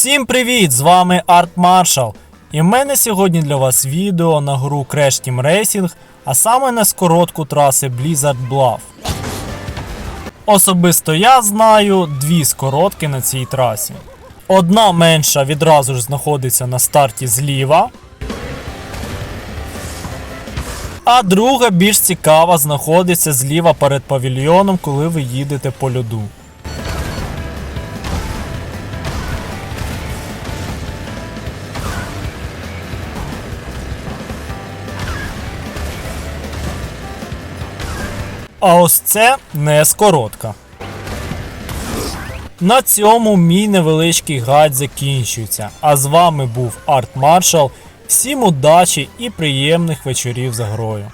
Всім привіт! З вами Арт Маршал. І в мене сьогодні для вас відео на гру Crash Team Racing, а саме на скоротку траси Blizzard Bluff. Особисто я знаю дві скоротки на цій трасі. Одна менша відразу ж знаходиться на старті зліва, а друга більш цікава знаходиться зліва перед павільйоном, коли ви їдете по льоду. А ось це не скоротка. На цьому мій невеличкий гайд закінчується. А з вами був Арт Маршал. Всім удачі і приємних вечорів за грою.